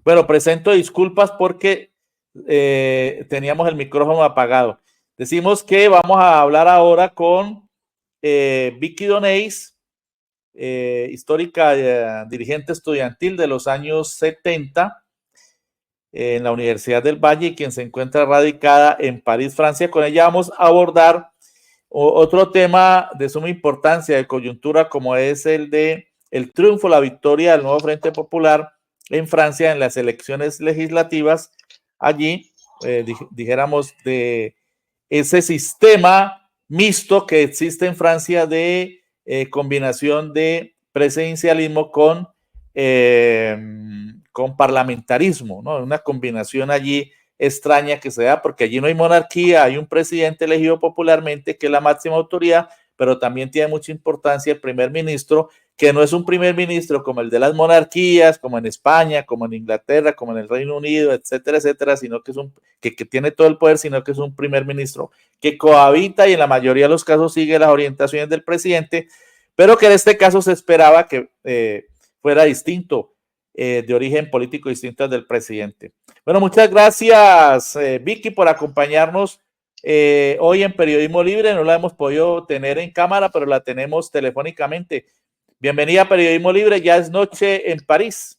Bueno, presento disculpas porque teníamos el micrófono apagado. Decimos que vamos a hablar ahora con Vicky Donés, histórica dirigente estudiantil de los años 70 en la Universidad del Valle, quien se encuentra radicada en París, Francia. Con ella vamos a abordar otro tema de suma importancia, de coyuntura, como es el de el triunfo, la victoria del nuevo Frente Popular en Francia en las elecciones legislativas. Allí, dijéramos, de ese sistema mixto que existe en Francia de combinación de presidencialismo con parlamentarismo, ¿no? Una combinación allí extraña que se da, porque allí no hay monarquía, hay un presidente elegido popularmente que es la máxima autoridad, pero también tiene mucha importancia el primer ministro, que no es un primer ministro como el de las monarquías, como en España, como en Inglaterra, como en el Reino Unido, etcétera, etcétera, sino que es que tiene todo el poder, sino que es un primer ministro que cohabita y en la mayoría de los casos sigue las orientaciones del presidente, pero que en este caso se esperaba que fuera distinto, de origen político distinto al del presidente. Bueno, muchas gracias, Vicky, por acompañarnos hoy en Periodismo Libre. No la hemos podido tener en cámara, pero la tenemos telefónicamente. Bienvenida a Periodismo Libre, ya es noche en París.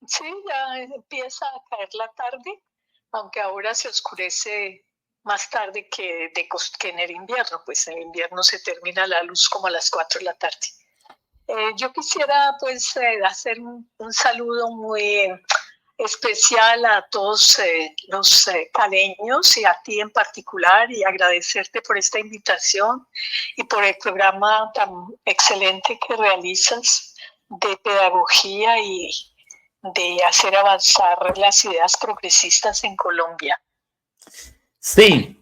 Sí, ya empieza a caer la tarde, aunque ahora se oscurece más tarde que en el invierno, pues en el invierno se termina la luz como a las 4 de la tarde. Yo quisiera pues hacer un saludo muy especial a todos los caleños y a ti en particular, y agradecerte por esta invitación y por el programa tan excelente que realizas de pedagogía y de hacer avanzar las ideas progresistas en Colombia. Sí,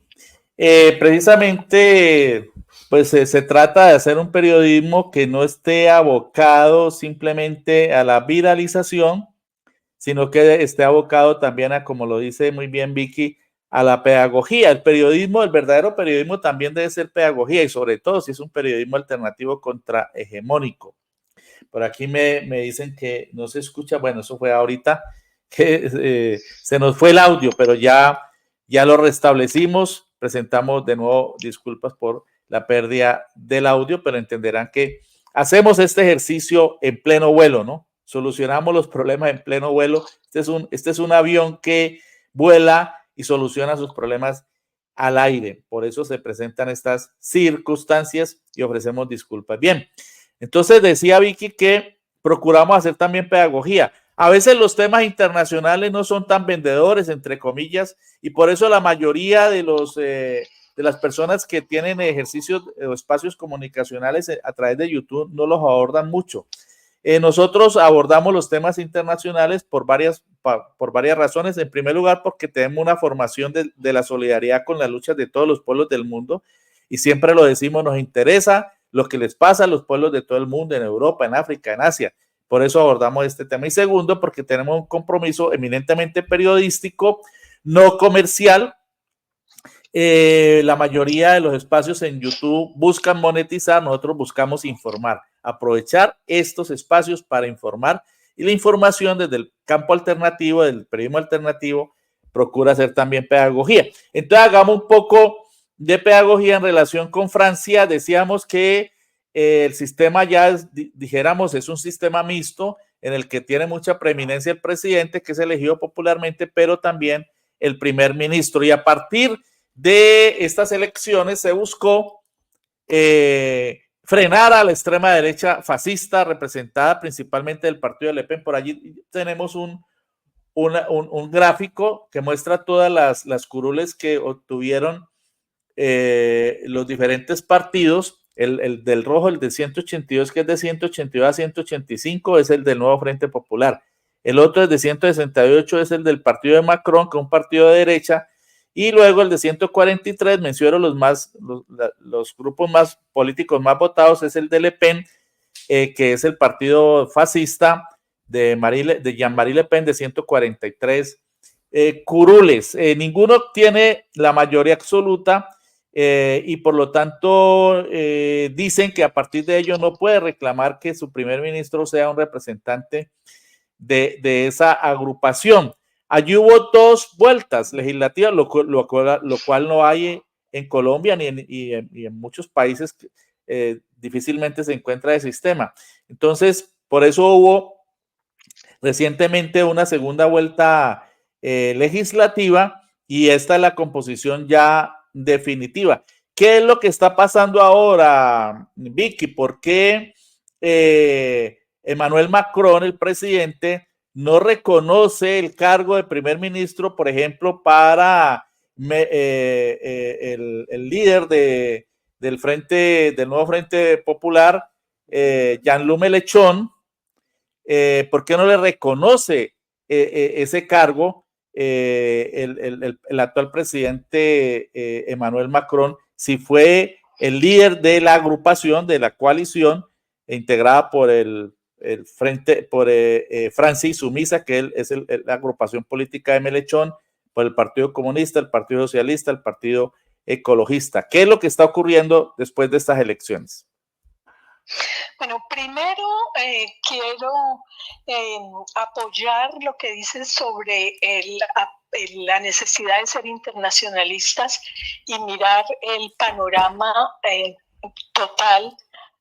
precisamente pues se trata de hacer un periodismo que no esté abocado simplemente a la viralización, sino que esté abocado también a, como lo dice muy bien Vicky, a la pedagogía. El periodismo, el verdadero periodismo también debe ser pedagogía, y sobre todo si es un periodismo alternativo contrahegemónico. Por aquí me dicen que no se escucha. Bueno, eso fue ahorita que se nos fue el audio, pero ya lo restablecimos. Presentamos de nuevo disculpas por la pérdida del audio, pero entenderán que hacemos este ejercicio en pleno vuelo, ¿no? Solucionamos los problemas en pleno vuelo. Este es un avión que vuela y soluciona sus problemas al aire. Por eso se presentan estas circunstancias y ofrecemos disculpas. Bien, entonces decía Vicky que procuramos hacer también pedagogía. A veces los temas internacionales no son tan vendedores, entre comillas, y por eso la mayoría de las personas que tienen ejercicios o espacios comunicacionales a través de YouTube no los abordan mucho. Nosotros abordamos los temas internacionales por varias razones. En primer lugar, porque tenemos una formación de la solidaridad con las luchas de todos los pueblos del mundo, y siempre lo decimos, nos interesa lo que les pasa a los pueblos de todo el mundo, en Europa, en África, en Asia. Por eso abordamos este tema. Y segundo, porque tenemos un compromiso eminentemente periodístico, no comercial. La mayoría de los espacios en YouTube buscan monetizar, nosotros buscamos informar, aprovechar estos espacios para informar, y la información desde el campo alternativo, del periodismo alternativo, procura hacer también pedagogía. Entonces hagamos un poco de pedagogía en relación con Francia. Decíamos que el sistema ya, dijéramos, es un sistema mixto en el que tiene mucha preeminencia el presidente, que es elegido popularmente, pero también el primer ministro. Y a partir de estas elecciones se buscó frenar a la extrema derecha fascista, representada principalmente del partido de Le Pen. Por allí tenemos un gráfico que muestra todas las curules que obtuvieron los diferentes partidos. El del rojo, el de 182, que es de 182 a 185, es el del Nuevo Frente Popular. El otro es de 168, es el del partido de Macron, que es un partido de derecha. Y luego el de 143, menciono los grupos más políticos más votados, es el de Le Pen, que es el partido fascista de Jean-Marie Le Pen, de 143 curules. Ninguno tiene la mayoría absoluta, y por lo tanto dicen que a partir de ello no puede reclamar que su primer ministro sea un representante de esa agrupación. Allí hubo 2 vueltas legislativas, lo cual no hay en Colombia y en muchos países. Difícilmente se encuentra el sistema. Entonces, por eso hubo recientemente una segunda vuelta legislativa, y esta es la composición ya definitiva. ¿Qué es lo que está pasando ahora, Vicky? ¿Por qué Emmanuel Macron, el presidente, no reconoce el cargo de primer ministro, por ejemplo, para el líder del nuevo Frente Popular, Jean-Luc Mélenchon? ¿Por qué no le reconoce ese cargo el actual presidente Emmanuel Macron, si fue el líder de la agrupación, de la coalición integrada por el Frente, por Francia Insumisa, que es la agrupación política de Mélenchon, por el Partido Comunista, el Partido Socialista, el Partido Ecologista? ¿Qué es lo que está ocurriendo después de estas elecciones? Bueno, primero quiero apoyar lo que dices sobre la necesidad de ser internacionalistas y mirar el panorama total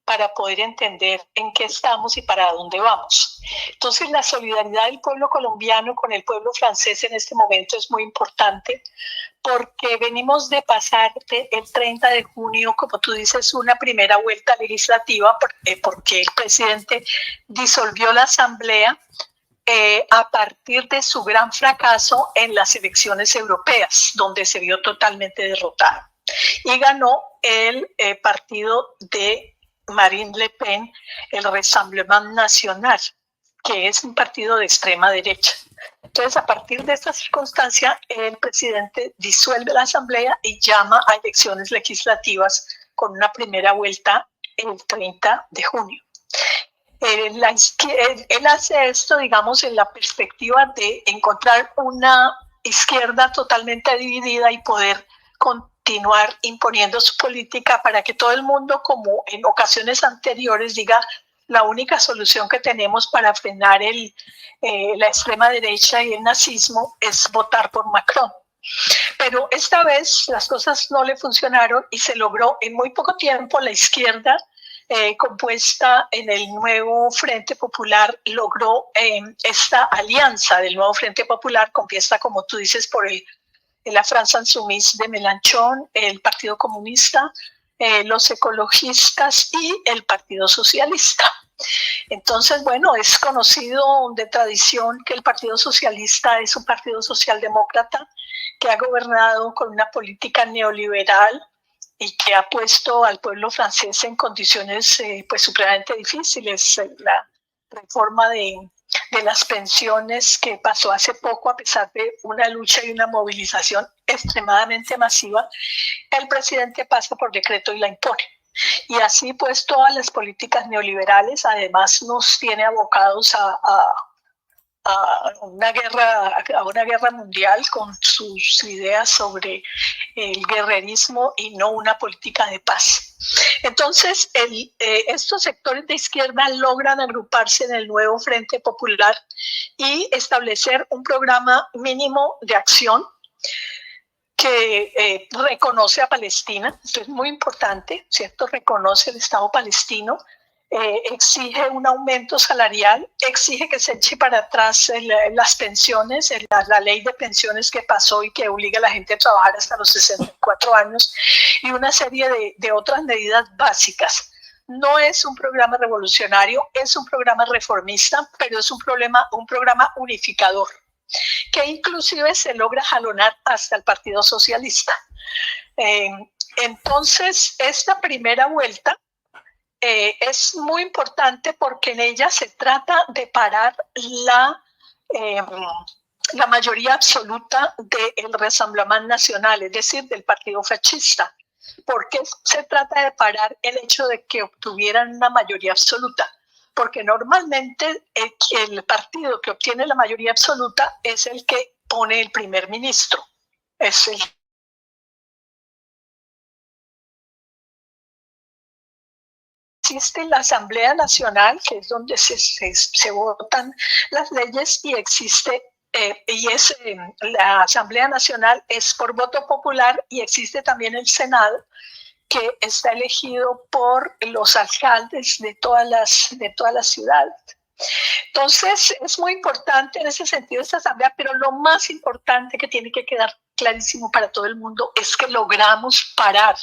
para poder entender en qué estamos y para dónde vamos. Entonces, la solidaridad del pueblo colombiano con el pueblo francés en este momento es muy importante, porque venimos de pasar el 30 de junio, como tú dices, una primera vuelta legislativa, porque el presidente disolvió la asamblea a partir de su gran fracaso en las elecciones europeas, donde se vio totalmente derrotado. Y ganó el partido de Marine Le Pen, el Rassemblement National, que es un partido de extrema derecha. Entonces, a partir de esta circunstancia, el presidente disuelve la asamblea y llama a elecciones legislativas con una primera vuelta el 30 de junio. Él hace esto, digamos, en la perspectiva de encontrar una izquierda totalmente dividida y poder continuar imponiendo su política para que todo el mundo, como en ocasiones anteriores, diga: la única solución que tenemos para frenar la extrema derecha y el nazismo es votar por Macron. Pero esta vez las cosas no le funcionaron y se logró en muy poco tiempo. La izquierda compuesta en el nuevo Frente Popular logró esta alianza del nuevo Frente Popular, compuesta, como tú dices, por la France Insoumise de Mélenchon, el Partido Comunista, los ecologistas y el Partido Socialista. Entonces, bueno, es conocido de tradición que el Partido Socialista es un partido socialdemócrata que ha gobernado con una política neoliberal y que ha puesto al pueblo francés en condiciones pues supremamente difíciles. La reforma de las pensiones que pasó hace poco, a pesar de una lucha y una movilización extremadamente masiva, el presidente pasa por decreto y la impone. Y así pues todas las políticas neoliberales además nos tiene abocados a una guerra mundial con sus ideas sobre el guerrerismo y no una política de paz. Entonces, estos sectores de izquierda logran agruparse en el nuevo Frente Popular y establecer un programa mínimo de acción que reconoce a Palestina. Esto es muy importante, ¿cierto? Reconoce el Estado palestino, exige un aumento salarial, exige que se eche para atrás las pensiones, la ley de pensiones que pasó y que obliga a la gente a trabajar hasta los 64 años, y una serie de otras medidas básicas. No es un programa revolucionario, es un programa reformista, pero es un programa unificador, que inclusive se logra jalonar hasta el Partido Socialista. Entonces, esta primera vuelta es muy importante porque en ella se trata de parar la mayoría absoluta del Rassemblement National, es decir, del partido fascista. ¿Por qué se trata de parar el hecho de que obtuvieran una mayoría absoluta? Porque normalmente el partido que obtiene la mayoría absoluta es el que pone el primer ministro, es el existe la Asamblea Nacional, que es donde se votan las leyes, y existe la Asamblea Nacional es por voto popular, y existe también el Senado, que está elegido por los alcaldes de todas las ciudades. Entonces, es muy importante en ese sentido esta asamblea, pero lo más importante que tiene que quedar clarísimo para todo el mundo es que logramos parar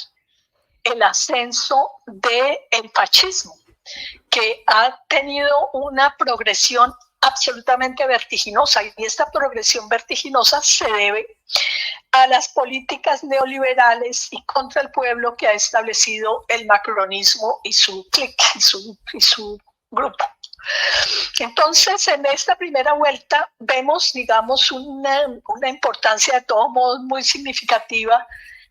el ascenso del fascismo, que ha tenido una progresión absolutamente vertiginosa, y esta progresión vertiginosa se debe a las políticas neoliberales y contra el pueblo que ha establecido el macronismo y su clique y su grupo. Entonces, en esta primera vuelta vemos, digamos, una importancia de todos modos muy significativa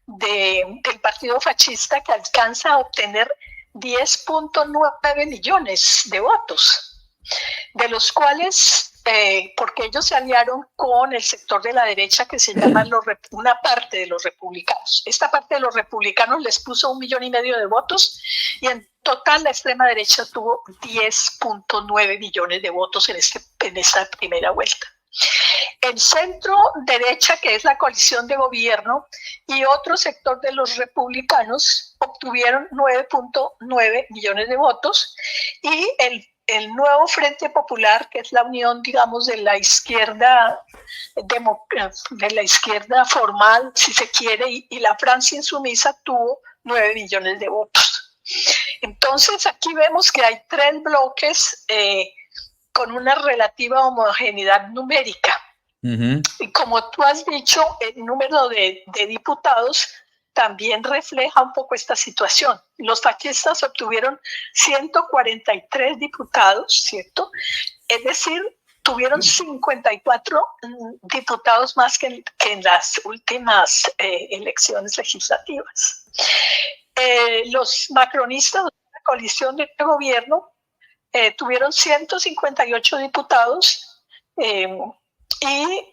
del partido fascista, que alcanza a obtener 10.9 millones de votos, de los cuales, porque ellos se aliaron con el sector de la derecha que se llama una parte de los republicanos. Esta parte de los republicanos les puso 1,5 millones de votos, y en total la extrema derecha tuvo 10.9 millones de votos en esta primera vuelta. El centro derecha, que es la coalición de gobierno, y otro sector de los republicanos obtuvieron 9.9 millones de votos, y el nuevo Frente Popular, que es la unión, digamos, de la izquierda formal, si se quiere, y la Francia Insumisa, tuvo 9 millones de votos. Entonces, aquí vemos que hay 3 bloques con una relativa homogeneidad numérica. Y como tú has dicho, el número de diputados también refleja un poco esta situación. Los fascistas obtuvieron 143 diputados, ¿cierto? Es decir, tuvieron 54 diputados más que en las últimas elecciones legislativas. Los macronistas, la coalición de gobierno, tuvieron 158 diputados, y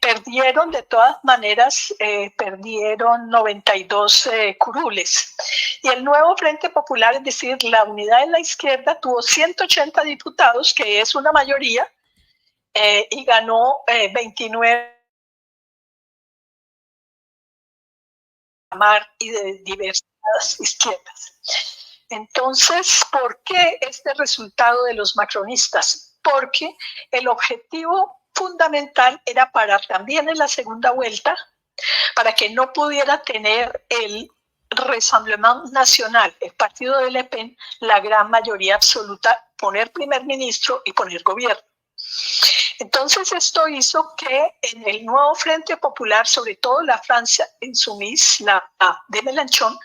perdieron, de todas maneras, perdieron 92 curules. Y el nuevo Frente Popular, es decir, la unidad de la izquierda, tuvo 180 diputados, que es una mayoría, y ganó 29 y de diversas izquierdas. Entonces, ¿por qué este resultado de los macronistas? Porque el objetivo fundamental era parar también en la segunda vuelta, para que no pudiera tener el Rassemblement National, el partido de Le Pen, la gran mayoría absoluta, poner primer ministro y poner gobierno. Entonces, esto hizo que en el nuevo Frente Popular, sobre todo la Francia Insoumise, la de Mélenchon,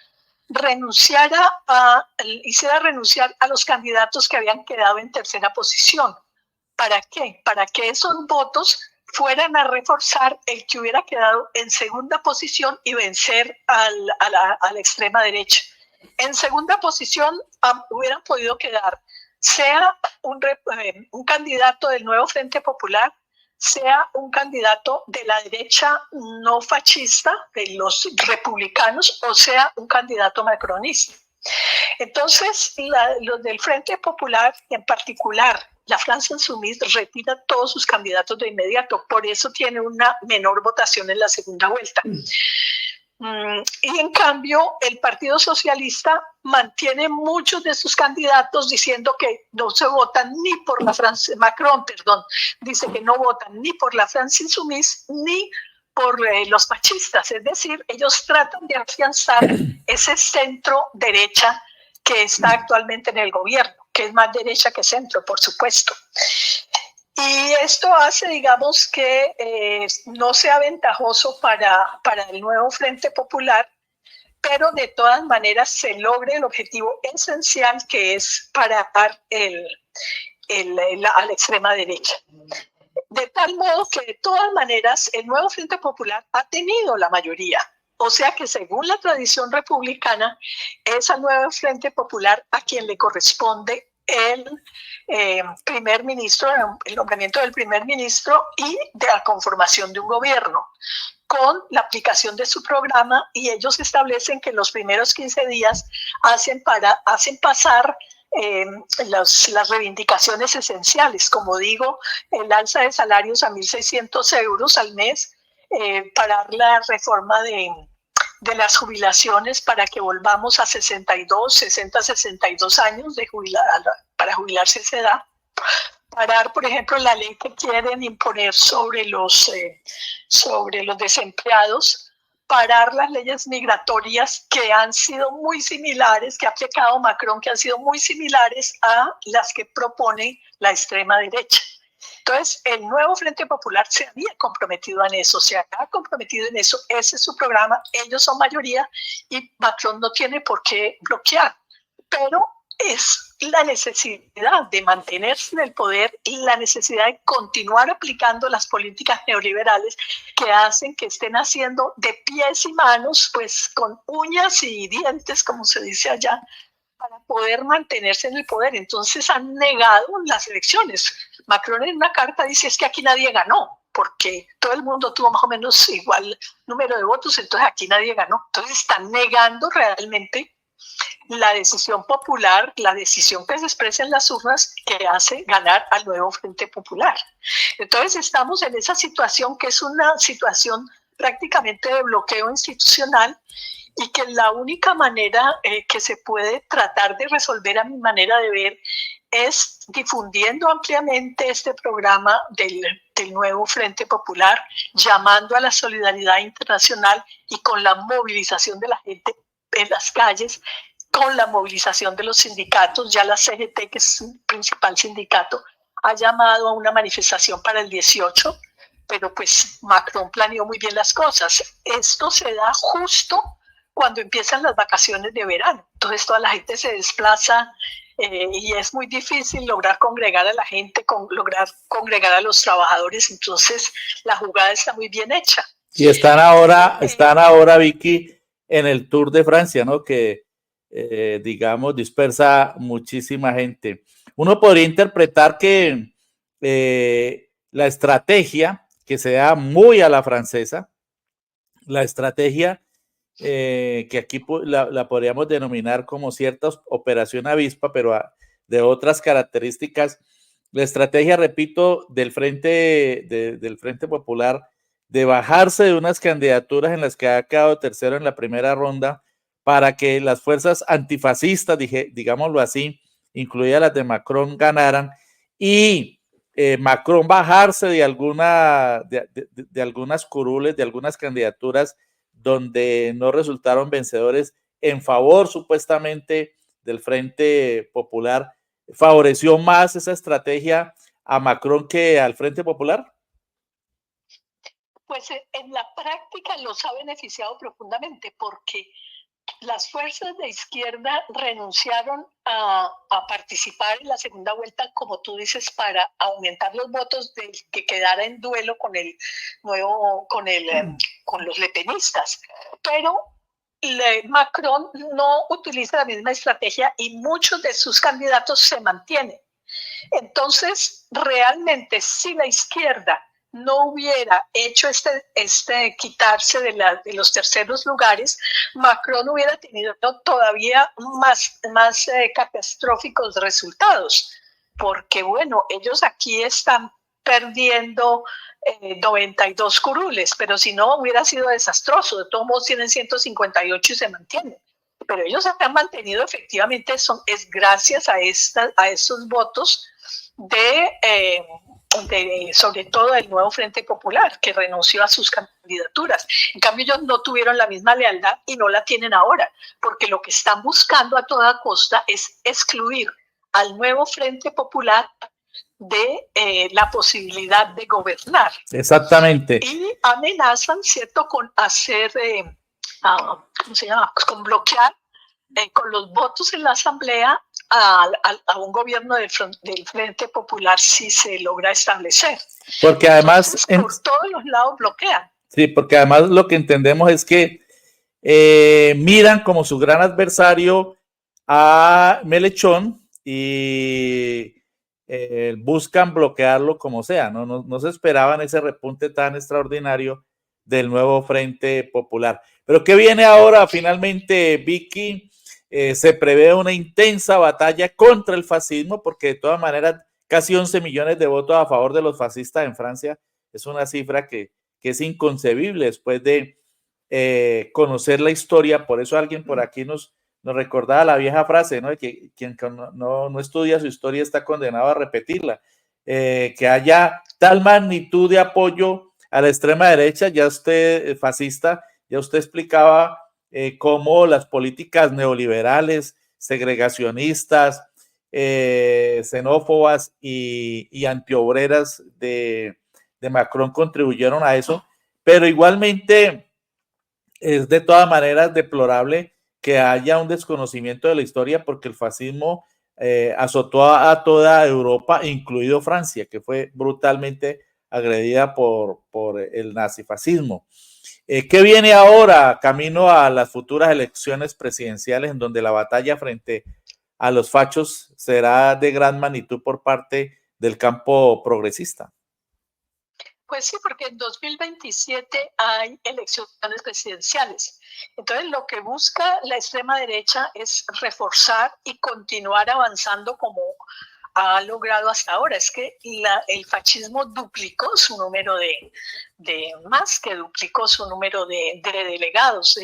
hiciera renunciar a los candidatos que habían quedado en tercera posición. ¿Para qué? Para que esos votos fueran a reforzar el que hubiera quedado en segunda posición y vencer a la extrema derecha. En segunda posición hubieran podido quedar sea un candidato del nuevo Frente Popular, sea un candidato de la derecha no fascista, de los republicanos, o sea un candidato macronista. Entonces, los del Frente Popular, en particular la Francia Insoumise, retira todos sus candidatos de inmediato, por eso tiene una menor votación en la segunda vuelta. Y en cambio, el Partido Socialista mantiene muchos de sus candidatos, diciendo que no se votan ni por la Francia, Macron, perdón, dice que no votan ni por la Francia Insoumise ni por los fascistas. Es decir, ellos tratan de afianzar ese centro derecha que está actualmente en el gobierno, que es más derecha que centro, por supuesto. Y esto hace, digamos, que no sea ventajoso para el nuevo Frente Popular, pero de todas maneras se logre el objetivo esencial, que es parar a la extrema derecha. De tal modo que de todas maneras el nuevo Frente Popular ha tenido la mayoría. O sea que según la tradición republicana, es al nuevo Frente Popular a quien le corresponde el primer ministro, el nombramiento del primer ministro y de la conformación de un gobierno, con la aplicación de su programa, y ellos establecen que en los primeros 15 días hacen pasar las reivindicaciones esenciales, como digo, el alza de salarios a 1.600 euros al mes, parar la reforma de las jubilaciones para que volvamos a 62 años para jubilarse a esa edad. Parar, por ejemplo, la ley que quieren imponer sobre los desempleados, parar las leyes migratorias que han sido muy similares, que ha aplicado Macron, que han sido muy similares a las que propone la extrema derecha. Entonces, el nuevo Frente Popular se había comprometido en eso, ese es su programa, ellos son mayoría y Macron no tiene por qué bloquear, pero es la necesidad de mantenerse en el poder y la necesidad de continuar aplicando las políticas neoliberales que hacen que estén haciendo de pies y manos, pues con uñas y dientes, como se dice allá, para poder mantenerse en el poder. Entonces han negado las elecciones. Macron en una carta dice es que aquí nadie ganó, porque todo el mundo tuvo más o menos igual número de votos, entonces aquí nadie ganó. Entonces están negando realmente la decisión popular, la decisión que se expresa en las urnas que hace ganar al nuevo Frente Popular. Entonces estamos en esa situación que es una situación prácticamente de bloqueo institucional y que la única manera que se puede tratar de resolver, a mi manera de ver, es difundiendo ampliamente este programa del nuevo Frente Popular, llamando a la solidaridad internacional y con la movilización de la gente en las calles, con la movilización de los sindicatos. Ya la CGT, que es el principal sindicato, ha llamado a una manifestación para el 18, pero pues Macron planeó muy bien las cosas. Esto se da justo cuando empiezan las vacaciones de verano. Entonces toda la gente se desplaza y es muy difícil lograr congregar a la gente, lograr congregar a los trabajadores. Entonces la jugada está muy bien hecha. Y están ahora, Vicky, en el Tour de Francia, ¿no? Que, digamos, dispersa muchísima gente. Uno podría interpretar que la estrategia, que se da muy a la francesa, la estrategia que aquí la podríamos denominar como cierta operación avispa, pero de otras características, la estrategia, repito, del Frente Popular, de bajarse de unas candidaturas en las que ha quedado tercero en la primera ronda para que las fuerzas antifascistas, digámoslo así, incluidas las de Macron, ganaran y Macron bajarse de algunas curules, de algunas candidaturas donde no resultaron vencedores en favor supuestamente del Frente Popular. ¿Favoreció más esa estrategia a Macron que al Frente Popular? Pues en la práctica los ha beneficiado profundamente porque las fuerzas de izquierda renunciaron a participar en la segunda vuelta, como tú dices, para aumentar los votos del que quedara en duelo con los lepenistas. Pero Macron no utiliza la misma estrategia y muchos de sus candidatos se mantienen. Entonces, realmente, si la izquierda no hubiera hecho quitarse de los terceros lugares, Macron hubiera tenido todavía más catastróficos resultados, porque bueno, ellos aquí están perdiendo 92 curules, pero si no hubiera sido desastroso. De todos modos tienen 158 y se mantienen. Pero ellos se han mantenido efectivamente, es gracias a estos votos sobre todo del nuevo Frente Popular, que renunció a sus candidaturas. En cambio, ellos no tuvieron la misma lealtad y no la tienen ahora, porque lo que están buscando a toda costa es excluir al nuevo Frente Popular de la posibilidad de gobernar. Exactamente. Y amenazan, ¿cierto?, con hacer, ¿cómo se llama?, con bloquear con los votos en la Asamblea a un gobierno del Frente Popular si se logra establecer. Porque además... Entonces, por todos los lados bloquean. Sí, porque además lo que entendemos es que miran como su gran adversario a Melechón y buscan bloquearlo como sea, ¿no? No se esperaban ese repunte tan extraordinario del nuevo Frente Popular. Pero ¿qué viene ahora finalmente, Vicky? Se prevé una intensa batalla contra el fascismo, porque de todas maneras casi 11 millones de votos a favor de los fascistas en Francia es una cifra que es inconcebible después de conocer la historia. Por eso alguien por aquí nos recordaba la vieja frase, ¿no? De que quien no estudia su historia está condenado a repetirla. Que haya tal magnitud de apoyo a la extrema derecha, ya usted, fascista, ya usted explicaba cómo las políticas neoliberales, segregacionistas, xenófobas y antiobreras de Macron contribuyeron a eso, pero igualmente es de todas maneras deplorable que haya un desconocimiento de la historia, porque el fascismo azotó a toda Europa, incluido Francia, que fue brutalmente agredida por el nazifascismo. ¿Qué viene ahora camino a las futuras elecciones presidenciales, en donde la batalla frente a los fachos será de gran magnitud por parte del campo progresista? Pues sí, porque en 2027 hay elecciones presidenciales. Entonces, lo que busca la extrema derecha es reforzar y continuar avanzando como ha logrado hasta ahora. Es que el fascismo duplicó su número más que duplicó su número de delegados.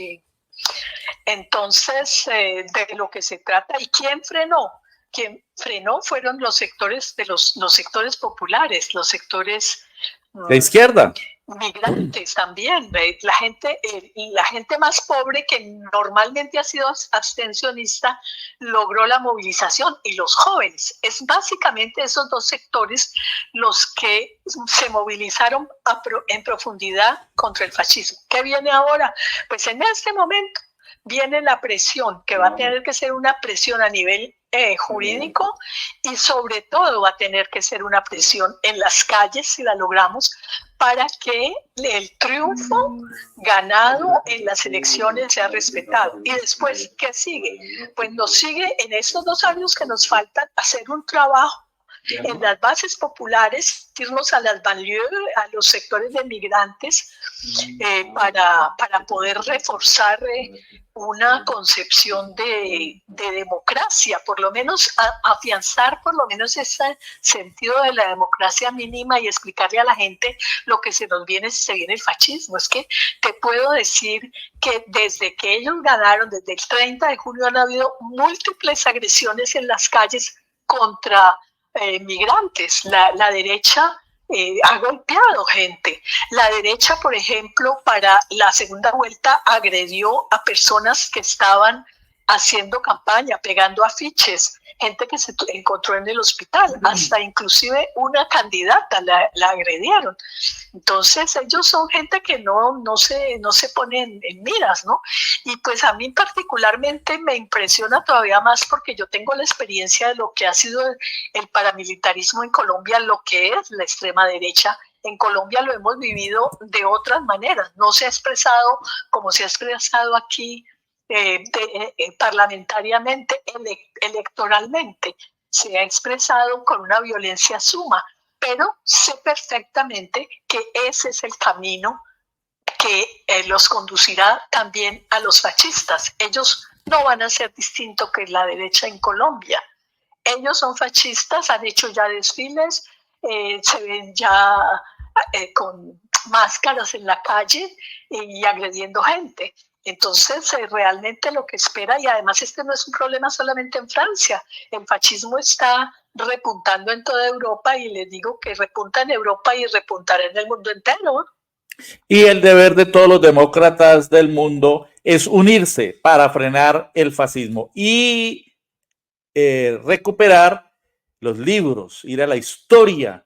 Entonces, de lo que se trata, ¿y quién frenó? Quien frenó fueron los sectores de los sectores populares, los sectores de izquierda, migrantes también, la gente más pobre que normalmente ha sido abstencionista logró la movilización, y los jóvenes. Es básicamente esos dos sectores los que se movilizaron en profundidad contra el fascismo. ¿Qué viene ahora? Pues en este momento viene la presión, que va a tener que ser una presión a nivel jurídico, y sobre todo va a tener que ser una presión en las calles, si la logramos, para que el triunfo ganado en las elecciones sea respetado. Y después, ¿qué sigue? Pues nos sigue en estos 2 años que nos faltan hacer un trabajo en las bases populares, irnos a las banlieues, a los sectores de migrantes, para poder reforzar una concepción de democracia, por lo menos afianzar por lo menos ese sentido de la democracia mínima, y explicarle a la gente lo que se viene el fascismo. Es que te puedo decir que desde que ellos ganaron, desde el 30 de junio, han habido múltiples agresiones en las calles contra migrantes. La derecha ha golpeado gente. La derecha, por ejemplo, para la segunda vuelta agredió a personas que estaban haciendo campaña, pegando afiches, gente que se encontró en el hospital, hasta inclusive una candidata la agredieron. Entonces ellos son gente que no se ponen en miras, ¿no? Y pues a mí particularmente me impresiona todavía más, porque yo tengo la experiencia de lo que ha sido el paramilitarismo en Colombia, lo que es la extrema derecha. En Colombia lo hemos vivido de otras maneras, no se ha expresado como se ha expresado aquí parlamentariamente, electoralmente, se ha expresado con una violencia suma, pero sé perfectamente que ese es el camino que los conducirá también a los fascistas. Ellos no van a ser distintos que la derecha en Colombia. Ellos son fascistas, han hecho ya desfiles, se ven ya con máscaras en la calle y agrediendo gente. Entonces, realmente lo que espera, y además este no es un problema solamente en Francia, el fascismo está repuntando en toda Europa, y les digo que repunta en Europa y repuntará en el mundo entero. Y el deber de todos los demócratas del mundo es unirse para frenar el fascismo y recuperar los libros, ir a la historia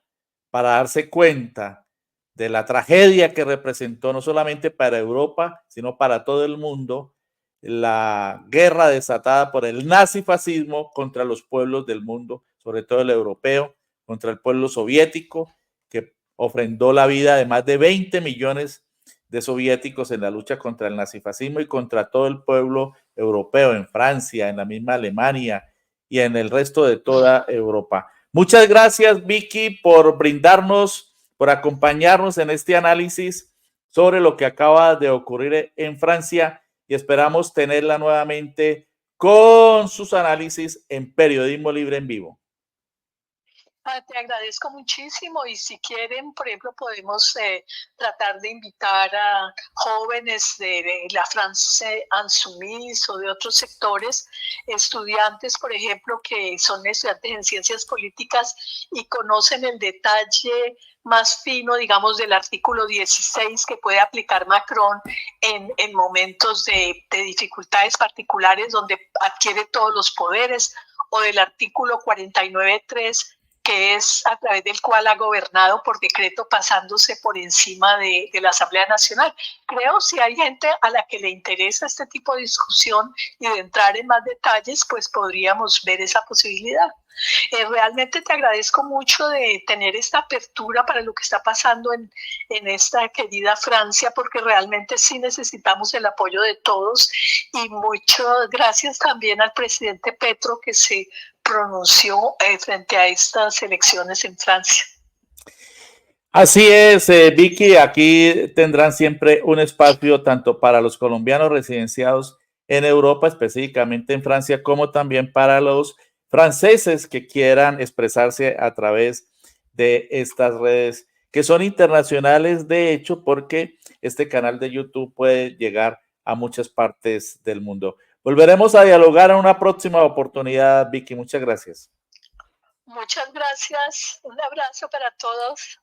para darse cuenta de la tragedia que representó no solamente para Europa, sino para todo el mundo, la guerra desatada por el nazifascismo contra los pueblos del mundo, sobre todo el europeo, contra el pueblo soviético, que ofrendó la vida de más de 20 millones de soviéticos en la lucha contra el nazifascismo, y contra todo el pueblo europeo, en Francia, en la misma Alemania y en el resto de toda Europa. Muchas gracias, Vicky, por brindarnos, por acompañarnos en este análisis sobre lo que acaba de ocurrir en Francia, y esperamos tenerla nuevamente con sus análisis en Periodismo Libre en Vivo. Te agradezco muchísimo y si quieren, por ejemplo, podemos tratar de invitar a jóvenes de la France Insoumise o de otros sectores, estudiantes, por ejemplo, que son estudiantes en ciencias políticas y conocen el detalle más fino, digamos, del artículo 16 que puede aplicar Macron en momentos de dificultades particulares donde adquiere todos los poderes, o del artículo 49.3, que es a través del cual ha gobernado por decreto pasándose por encima de la Asamblea Nacional. Creo si hay gente a la que le interesa este tipo de discusión y de entrar en más detalles, pues podríamos ver esa posibilidad. Realmente te agradezco mucho de tener esta apertura para lo que está pasando en esta querida Francia, porque realmente sí necesitamos el apoyo de todos, y muchas gracias también al presidente Petro que se pronunció frente a estas elecciones en Francia. Así es, Vicky, aquí tendrán siempre un espacio tanto para los colombianos residenciados en Europa, específicamente en Francia, como también para los franceses que quieran expresarse a través de estas redes que son internacionales, de hecho, porque este canal de YouTube puede llegar a muchas partes del mundo. Volveremos a dialogar en una próxima oportunidad, Vicky. Muchas gracias. Muchas gracias. Un abrazo para todos.